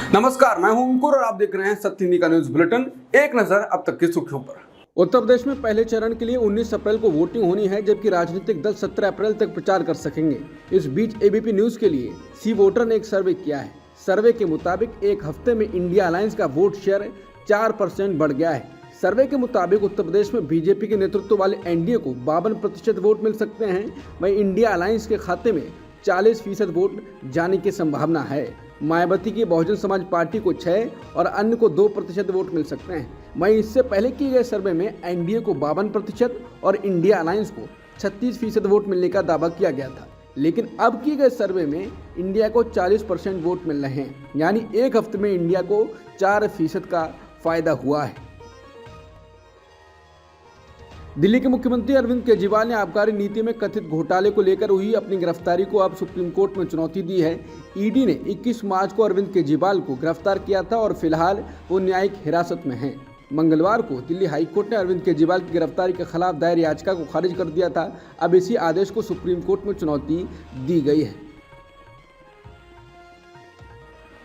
नमस्कार, मैं हूं अंकुर और आप देख रहे हैं सत्य हिंदी का न्यूज बुलेटिन। एक नजर अब तक की सुर्खियों पर। उत्तर प्रदेश में पहले चरण के लिए 19 अप्रैल को वोटिंग होनी है, जबकि राजनीतिक दल 17 अप्रैल तक प्रचार कर सकेंगे। इस बीच एबीपी न्यूज के लिए सी वोटर ने एक सर्वे किया है। सर्वे के मुताबिक एक हफ्ते में इंडिया अलायंस का वोट शेयर 4% बढ़ गया है। सर्वे के मुताबिक उत्तर प्रदेश में बीजेपी के नेतृत्व वाले एनडीए को 52% वोट मिल सकते हैं, वहीं इंडिया अलायंस के खाते में 40% वोट जाने की संभावना है। मायावती की बहुजन समाज पार्टी को 6 और अन्य को 2% वोट मिल सकते हैं। वहीं इससे पहले किए गए सर्वे में एनडीए को 52% और इंडिया अलायंस को 36% वोट मिलने का दावा किया गया था, लेकिन अब किए गए सर्वे में इंडिया को 40% वोट मिल रहे हैं, यानी एक हफ्ते में इंडिया को 4% का फायदा हुआ है। दिल्ली के मुख्यमंत्री अरविंद केजरीवाल ने आबकारी नीति में कथित घोटाले को लेकर हुई अपनी गिरफ्तारी को अब सुप्रीम कोर्ट में चुनौती दी है। ईडी ने 21 मार्च को अरविंद केजरीवाल को गिरफ्तार किया था और फिलहाल वो न्यायिक हिरासत में हैं। मंगलवार को दिल्ली हाईकोर्ट ने अरविंद केजरीवाल की गिरफ्तारी के खिलाफ दायर याचिका को खारिज कर दिया था। अब इसी आदेश को सुप्रीम कोर्ट में चुनौती दी गई है।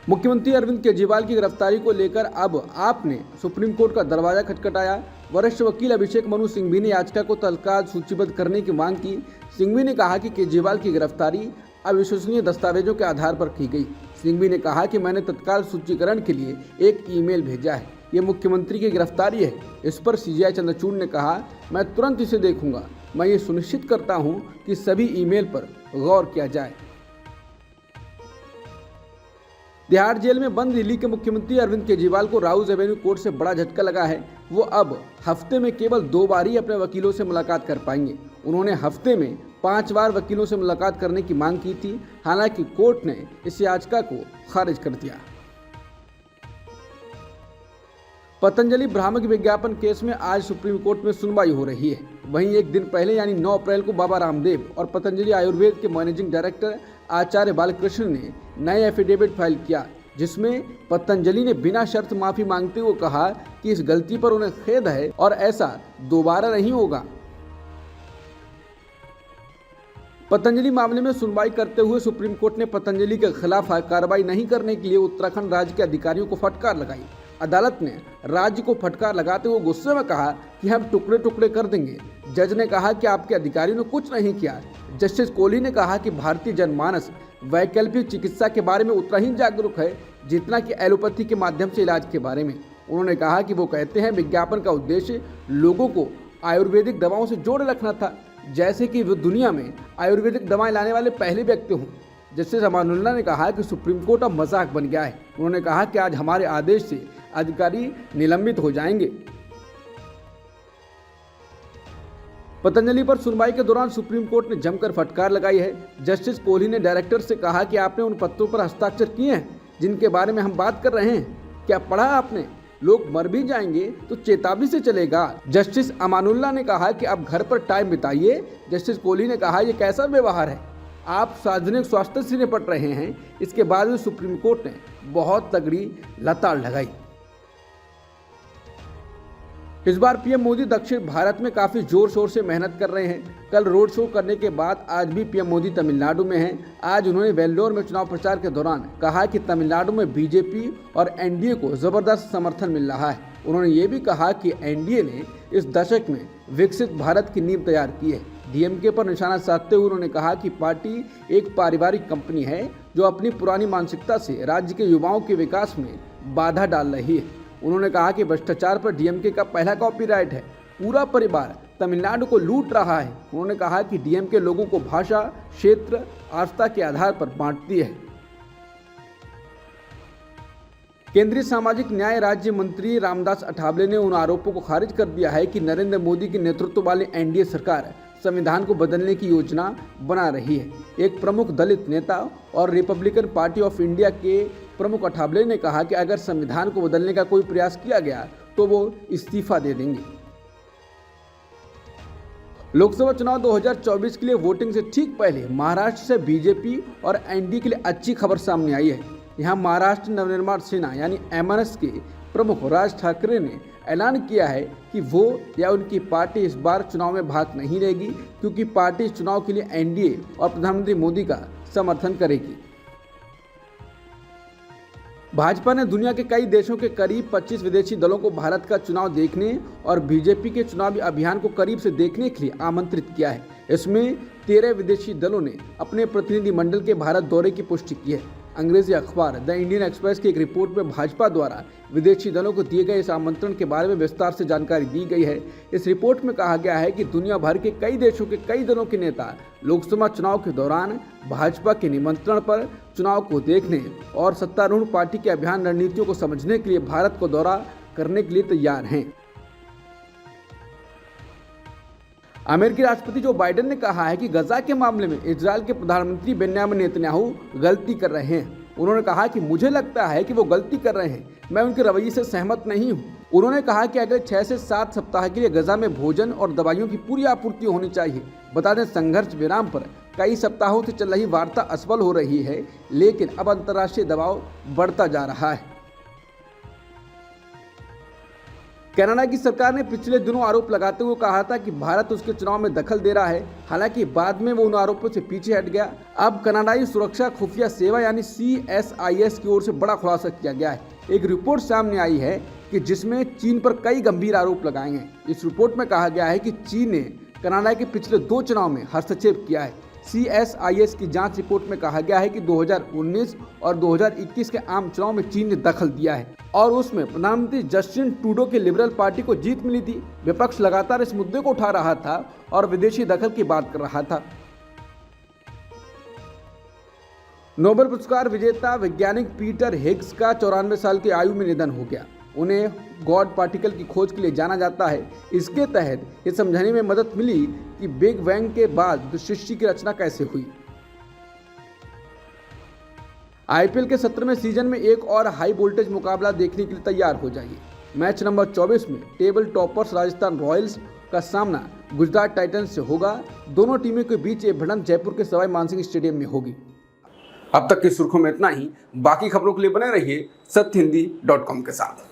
मुख्यमंत्री अरविंद केजरीवाल की गिरफ्तारी को लेकर अब आपने सुप्रीम कोर्ट का दरवाजा खटखटाया। वरिष्ठ वकील अभिषेक मनु सिंघवी ने याचिका को तत्काल सूचीबद्ध करने की मांग की। सिंघवी ने कहा कि केजरीवाल की गिरफ्तारी अविश्वसनीय दस्तावेजों के आधार पर की गई। सिंघवी ने कहा कि मैंने तत्काल सूचीकरण के लिए एक ईमेल भेजा है। ये मुख्यमंत्री की गिरफ्तारी है। इस पर सीजेआई चंद्रचूड़ ने कहा, मैं तुरंत इसे देखूंगा। मैं ये सुनिश्चित करता हूँ कि सभी ईमेल पर गौर किया जाए। तिहाड़ जेल में बंद दिल्ली के मुख्यमंत्री अरविंद केजरीवाल को राउज एवेन्यू कोर्ट से बड़ा झटका लगा है। वो अब हफ्ते में केवल 2 बार ही अपने वकीलों से मुलाकात कर पाएंगे। उन्होंने हफ्ते में 5 बार वकीलों से मुलाकात करने की मांग की थी, हालांकि कोर्ट ने इस याचिका को खारिज कर दिया। पतंजलि भ्रामक विज्ञापन केस में आज सुप्रीम कोर्ट में सुनवाई हो रही है। वहीं एक दिन पहले यानी 9 अप्रैल को बाबा रामदेव और पतंजलि आयुर्वेद के मैनेजिंग डायरेक्टर आचार्य बालकृष्ण ने नए एफिडेविट फाइल किया, जिसमें पतंजलि ने बिना शर्त माफी मांगते हुए कहा कि इस गलती पर उन्हें खेद है और ऐसा दोबारा नहीं होगा। पतंजलि मामले में सुनवाई करते हुए सुप्रीम कोर्ट ने पतंजलि के खिलाफ कार्रवाई नहीं करने के लिए उत्तराखंड राज्य के अधिकारियों को फटकार लगाई। अदालत ने राज्य को फटकार लगाते हुए गुस्से में कहा कि हम टुकड़े टुकड़े कर देंगे। जज ने कहा कि आपके अधिकारियों ने कुछ नहीं किया। जस्टिस कोहली ने कहा कि भारतीय जनमानस वैकल्पिक चिकित्सा के बारे में उतना ही जागरूक है जितना कि एलोपैथी के माध्यम से इलाज के बारे में। उन्होंने कहा कि वो कहते हैं विज्ञापन का उद्देश्य लोगों को आयुर्वेदिक दवाओं से जोड़े रखना था, जैसे कि वो दुनिया में आयुर्वेदिक दवाएं लाने वाले पहले व्यक्ति हों। जस्टिस अमानुल्लाह ने कहा कि सुप्रीम कोर्ट अब मजाक बन गया है। उन्होंने कहा कि आज हमारे आदेश से अधिकारी निलंबित हो जाएंगे। पतंजलि पर सुनवाई के दौरान सुप्रीम कोर्ट ने जमकर फटकार लगाई है। जस्टिस कोहली ने डायरेक्टर से कहा कि आपने उन पत्रों पर हस्ताक्षर किए हैं जिनके बारे में हम बात कर रहे हैं, क्या पढ़ा आपने? लोग मर भी जाएंगे तो चेतावनी से चलेगा। जस्टिस अमानुल्लाह ने कहा कि आप घर पर टाइम बिताइए। जस्टिस कोहली ने कहा, यह कैसा व्यवहार है? आप सार्वजनिक स्वास्थ्य से निपट रहे हैं। इसके बाद भी सुप्रीम कोर्ट ने बहुत तगड़ी लताड़ लगाई। इस बार पीएम मोदी दक्षिण भारत में काफी जोर शोर से मेहनत कर रहे हैं। कल रोड शो करने के बाद आज भी पीएम मोदी तमिलनाडु में हैं। आज उन्होंने वेल्लोर में चुनाव प्रचार के दौरान कहा कि तमिलनाडु में बीजेपी और एनडीए को जबरदस्त समर्थन मिल रहा है। उन्होंने ये भी कहा कि एनडीए ने इस दशक में विकसित भारत की नींव तैयार की है। डीएमके पर निशाना साधते हुए उन्होंने कहा कि पार्टी एक पारिवारिक कंपनी है जो अपनी पुरानी मानसिकता से राज्य के युवाओं के विकास में बाधा डाल रही है। उन्होंने कहा कि भ्रष्टाचार पर डीएमके का पहला कॉपीराइट है। पूरा परिवार तमिलनाडु को लूट रहा है। उन्होंने कहा कि डीएमके लोगों को भाषा, क्षेत्र, आस्था के आधार पर बांटती है। केंद्रीय सामाजिक न्याय राज्य मंत्री रामदास अठावले ने उन आरोपों को खारिज कर दिया है कि नरेंद्र मोदी के नेतृत्व वाली एनडीए सरकार संविधान को बदलने की योजना बना रही है। एक प्रमुख दलित नेता और रिपब्लिकन पार्टी ऑफ इंडिया के प्रमुख अठावले ने कहा कि अगर संविधान को बदलने का कोई प्रयास किया गया तो वो इस्तीफा दे देंगे। लोकसभा चुनाव 2024 के लिए वोटिंग से ठीक पहले महाराष्ट्र से बीजेपी और एनडीए के लिए अच्छी खबर सामने आई है। यहाँ महाराष्ट्र नवनिर्माण सेना यानी एमएनएस के प्रमुख राज ठाकरे ने ऐलान किया है कि वो या उनकी पार्टी इस बार चुनाव में भाग नहीं लेगी, क्योंकि पार्टी इस चुनाव के लिए एनडीए और प्रधानमंत्री मोदी का समर्थन करेगी। भाजपा ने दुनिया के कई देशों के करीब 25 विदेशी दलों को भारत का चुनाव देखने और बीजेपी के चुनावी अभियान को करीब से देखने के लिए आमंत्रित किया है। इसमें 13 विदेशी दलों ने अपने प्रतिनिधि मंडल के भारत दौरे की पुष्टि की है। अंग्रेजी अखबार द इंडियन एक्सप्रेस की एक रिपोर्ट में भाजपा द्वारा विदेशी दलों को दिए गए इस आमंत्रण के बारे में विस्तार से जानकारी दी गई है। इस रिपोर्ट में कहा गया है कि दुनिया भर के कई देशों के कई दलों के नेता लोकसभा चुनाव के दौरान भाजपा के निमंत्रण पर चुनाव को देखने और सत्तारूढ़ पार्टी के अभियान रणनीतियों को समझने के लिए भारत को दौरा करने के लिए तैयार हैं। अमेरिकी राष्ट्रपति जो बाइडेन ने कहा है कि गजा के मामले में इजरायल के प्रधानमंत्री बेन्यामिन नेतन्याहू गलती कर रहे हैं। उन्होंने कहा कि मुझे लगता है कि वो गलती कर रहे हैं, मैं उनके रवैये से सहमत नहीं हूं। उन्होंने कहा कि अगले 6 से 7 सप्ताह के लिए गजा में भोजन और दवाइयों की पूरी आपूर्ति होनी चाहिए। बता दें, संघर्ष विराम पर कई सप्ताहों से चल रही वार्ता असफल हो रही है, लेकिन अब अंतर्राष्ट्रीय दबाव बढ़ता जा रहा है। कनाडा की सरकार ने पिछले दिनों आरोप लगाते हुए कहा था कि भारत उसके चुनाव में दखल दे रहा है। हालांकि बाद में वो उन आरोपों से पीछे हट गया। अब कनाडाई सुरक्षा खुफिया सेवा यानी CSIS की ओर से बड़ा खुलासा किया गया है। एक रिपोर्ट सामने आई है कि जिसमें चीन पर कई गंभीर आरोप लगाए हैं। इस रिपोर्ट में कहा गया है कि चीन ने कनाडा के पिछले 2 चुनाव में हस्तक्षेप किया है। CSIS की जांच रिपोर्ट में कहा गया है कि 2019 और 2021 के आम चुनाव में चीन ने दखल दिया है और उसमें प्रधानमंत्री जस्टिन ट्रूडो की लिबरल पार्टी को जीत मिली थी। विपक्ष लगातार इस मुद्दे को उठा रहा था और विदेशी दखल की बात कर रहा था। नोबेल पुरस्कार विजेता वैज्ञानिक पीटर हिग्स का 94 साल की आयु में निधन हो गया। उन्हें गॉड पार्टिकल की खोज के लिए जाना जाता है। इसके तहत ये समझने में मदद मिली कि बिग बैंग के बाद सृष्टि की रचना कैसे हुई। IPL के 17वें सीजन में एक और हाई वोल्टेज मुकाबला देखने के लिए तैयार हो जाइए। मैच नंबर 24 में टेबल टॉपर्स राजस्थान रॉयल्स का सामना गुजरात टाइटंस से होगा। दोनों टीमों के बीच ये भिड़ंत जयपुर के सवाई मानसिंह स्टेडियम में होगी। अब तक की सुर्खियों में इतना ही। बाकी खबरों के लिए बने रहिए सत्यहिंदी.com के साथ।